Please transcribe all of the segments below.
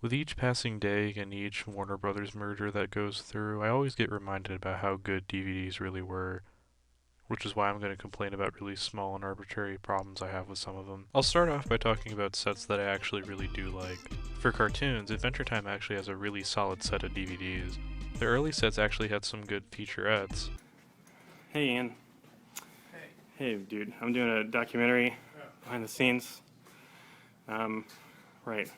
With each passing day and each Warner Brothers merger that goes through, I always get reminded about how good DVDs really were, which is why I'm going to complain about really small and arbitrary problems I have with some of them. I'll start off by talking about sets that I actually really do like. For cartoons, Adventure Time actually has a really solid set of DVDs. The early sets actually had some good featurettes. Hey, Ian. Hey, dude. I'm doing a documentary behind the scenes. Right.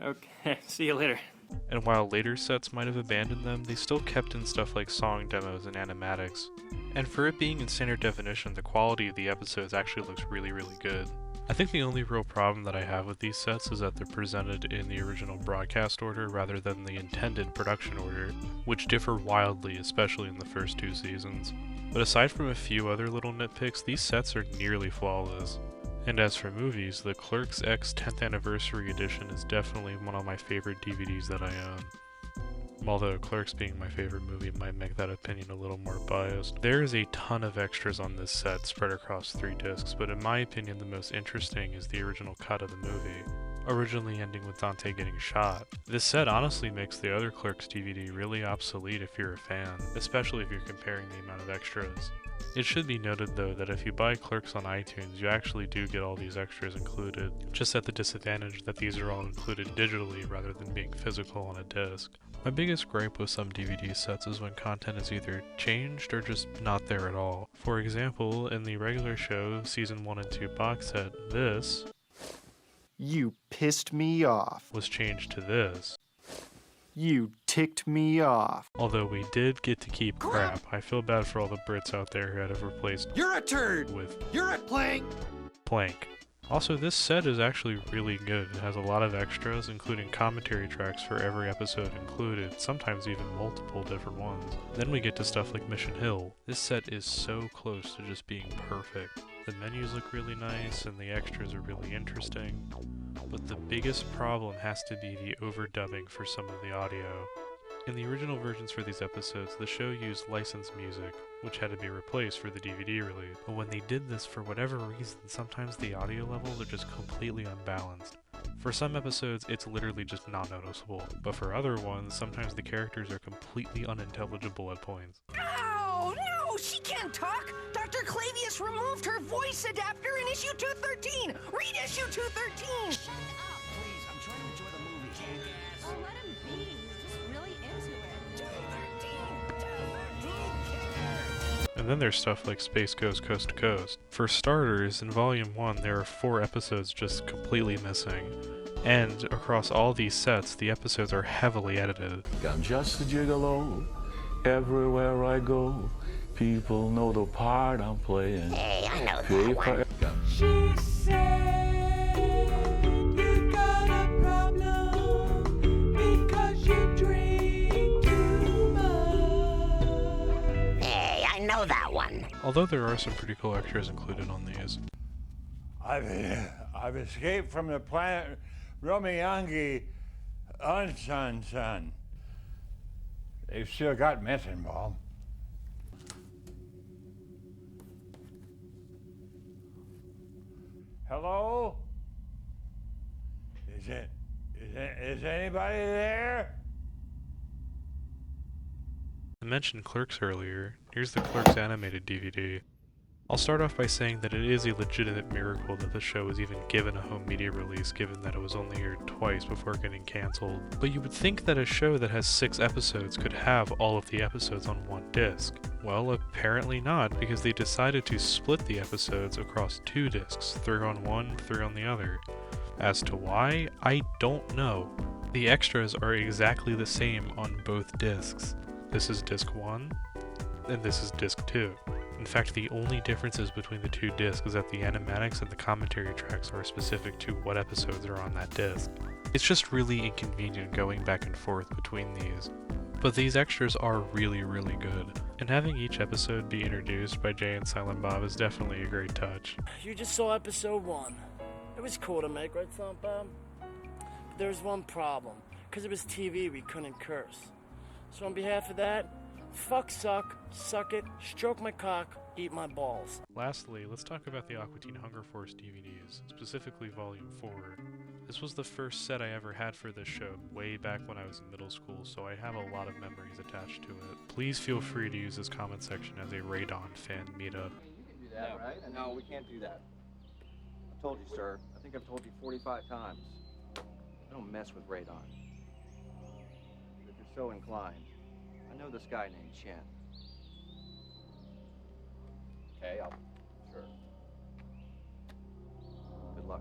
Okay, see you later. And while later sets might have abandoned them, they still kept in stuff like song demos and animatics. And for it being in standard definition, the quality of the episodes actually looks really, really good. I think the only real problem that I have with these sets is that they're presented in the original broadcast order rather than the intended production order, which differ wildly, especially in the first two seasons. But aside from a few other little nitpicks, these sets are nearly flawless. And as for movies, the Clerks X 10th Anniversary Edition is definitely one of my favorite DVDs that I own. Although Clerks being my favorite movie might make that opinion a little more biased. There is a ton of extras on this set spread across 3 discs, but in my opinion the most interesting is the original cut of the movie, originally ending with Dante getting shot. This set honestly makes the other Clerks DVD really obsolete if you're a fan, especially if you're comparing the amount of extras. It should be noted though that if you buy Clerks on iTunes, you actually do get all these extras included, just at the disadvantage that these are all included digitally rather than being physical on a disc. My biggest gripe with some DVD sets is when content is either changed or just not there at all. For example, in the regular show Season 1 and 2 box set, this You pissed me off. was changed to this. You ticked me off. Although we did get to keep crap, I feel bad for all the Brits out there who had to replace You're a turd! with You're a plank! Plank. Also, this set is actually really good. It has a lot of extras, including commentary tracks for every episode included, sometimes even multiple different ones. Then we get to stuff like Mission Hill. This set is so close to just being perfect. The menus look really nice, and the extras are really interesting. But the biggest problem has to be the overdubbing for some of the audio. In the original versions for these episodes, the show used licensed music, which had to be replaced for the DVD release. But when they did this, for whatever reason, sometimes the audio levels are just completely unbalanced. For some episodes, it's literally just not noticeable, but for other ones, sometimes the characters are completely unintelligible at points. Oh, no, she can't talk! Dr. Clavius removed her voice adapter in issue 213! Read issue 213! Please, I'm trying to enjoy the movie, jackass. Oh, let him be. He's just really into it. 213! And then there's stuff like Space Ghost Coast to Coast. For starters, in Volume 1 there are 4 episodes just completely missing. And across all these sets, the episodes are heavily edited. I'm just a gigolo. Everywhere I go, people know the part I'm playing. Hey, I know that Paper- one. She said you got a problem because you drink too much. Hey, I know that one. Although there are some pretty cool extras included on these. I've escaped from the planet Romiyangi Unsun. They've still got Methenball. Hello? Is anybody there? I mentioned Clerks earlier. Here's the Clerks animated DVD. I'll start off by saying that it is a legitimate miracle that the show was even given a home media release, given that it was only aired twice before getting cancelled. But you would think that a show that has 6 episodes could have all of the episodes on one disc. Well, apparently not, because they decided to split the episodes across 2 discs, 3 on one, 3 on the other. As to why, I don't know. The extras are exactly the same on both discs. This is disc 1, and this is disc 2. In fact, the only differences between the 2 discs is that the animatics and the commentary tracks are specific to what episodes are on that disc. It's just really inconvenient going back and forth between these. But these extras are really, really good, and having each episode be introduced by Jay and Silent Bob is definitely a great touch. You just saw episode 1. It was cool to make, right, Silent Bob? But there was one problem. Because it was TV, we couldn't curse. So on behalf of that, fuck suck it, stroke my cock, eat my balls. Lastly, let's talk about the Aqua Teen Hunger Force DVDs, specifically Volume 4. This was the first set I ever had for this show, way back when I was in middle school, so I have a lot of memories attached to it. Please feel free to use this comment section as a Radon fan meetup. You can do that, right? No, we can't do that. I've told you, sir. I think I've told you 45 times. I don't mess with radon. But if you're so inclined, I know this guy named Chen. Okay, sure. Good luck.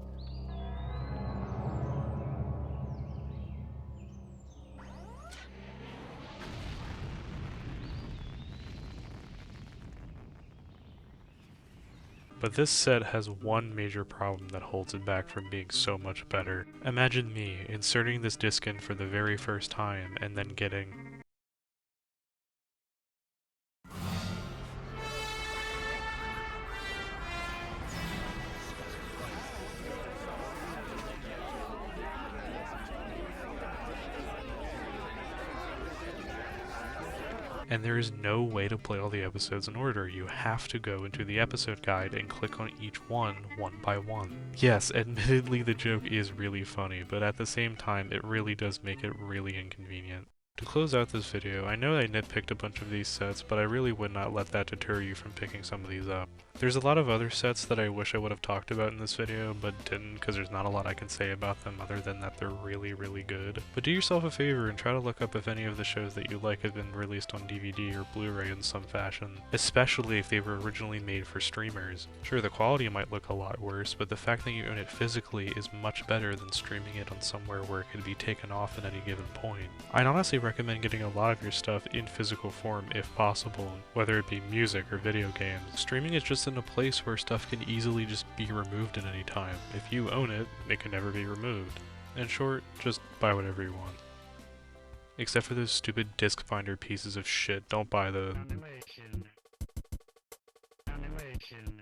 But this set has one major problem that holds it back from being so much better. Imagine me inserting this disc in for the very first time and then getting and there is no way to play all the episodes in order. You have to go into the episode guide and click on each one by one. Yes, admittedly the joke is really funny, but at the same time it really does make it really inconvenient. To close out this video, I know I nitpicked a bunch of these sets, but I really would not let that deter you from picking some of these up. There's a lot of other sets that I wish I would have talked about in this video, but didn't because there's not a lot I can say about them other than that they're really, really good. But do yourself a favor and try to look up if any of the shows that you like have been released on DVD or Blu-ray in some fashion, especially if they were originally made for streamers. Sure, the quality might look a lot worse, but the fact that you own it physically is much better than streaming it on somewhere where it could be taken off at any given point. I'd honestly recommend getting a lot of your stuff in physical form if possible, whether it be music or video games. Streaming is just in a place where stuff can easily just be removed at any time. If you own it, it can never be removed. In short, just buy whatever you want. Except for those stupid disc finder pieces of shit, don't buy those. Animation.